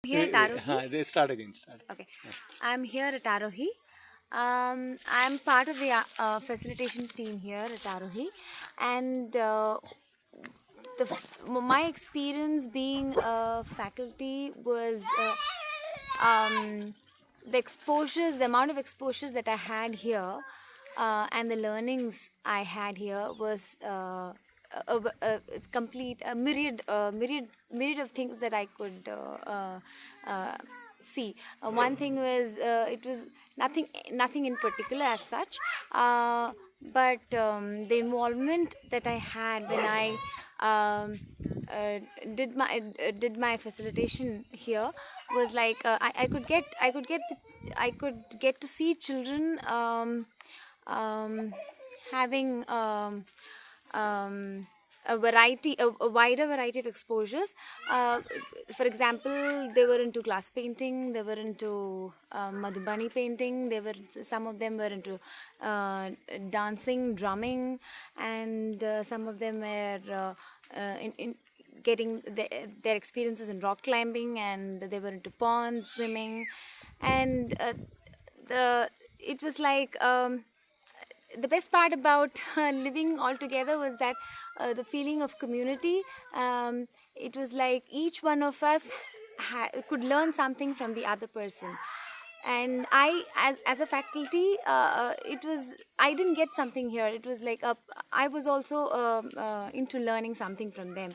Here at Arohi. They start again. Start. Okay, I'm here at Arohi. I'm part of the facilitation team here at Arohi, and my experience being a faculty was the amount of exposures that I had here, and the learnings I had here was it's complete a myriad of things that I could see. One thing was it was nothing in particular as such, but the involvement that I had when I um, uh, did my facilitation here was like I could get to see children having a wider variety of exposures. Uh, for example, they were into glass painting, they were into Madhubani painting, some of them were into dancing, drumming, and some of them were in getting their experiences in rock climbing, and they were into ponds, swimming, and the it was like the best part about living all together was that the feeling of community. It was like each one of us could learn something from the other person, and as a faculty, I didn't get something here. It was like I was also into learning something from them.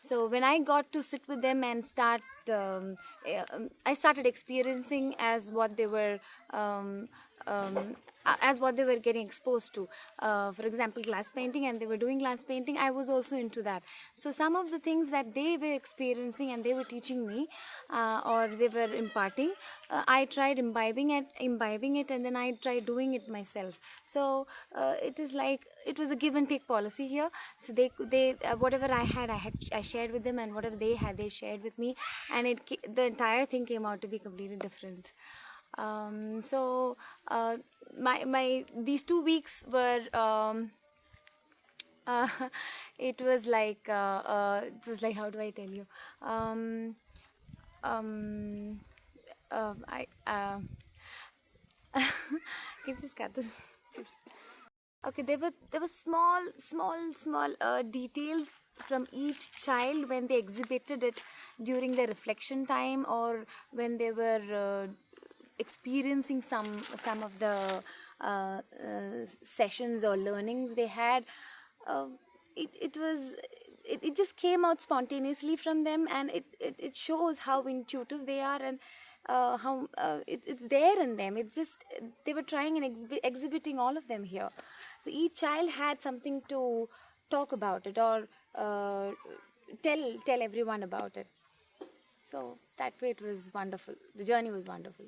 So when I got to sit with them and I started experiencing um, um, as what they were getting exposed to. For example, glass painting, and they were doing glass painting. I was also into that. So some of the things that they were experiencing and they were teaching me, or they were imparting, I tried imbibing it, and then I tried doing it myself. So it is like it was a give and take policy here. So they whatever I shared with them, and whatever they had, they shared with me, and the entire thing came out to be completely different. So my these 2 weeks were uh, it was like, how do I tell you, um, um, I can just cut this. Okay, there were small details from each child when they exhibited it during their reflection time, or when they were experiencing some of the sessions or learnings they had. uh, it just came out spontaneously from them, and it shows how intuitive they are, and how it's there in them. It's just they were trying and exhibiting all of them here. So each child had something to talk about it, or tell everyone about it. So that way it was wonderful. The journey was wonderful.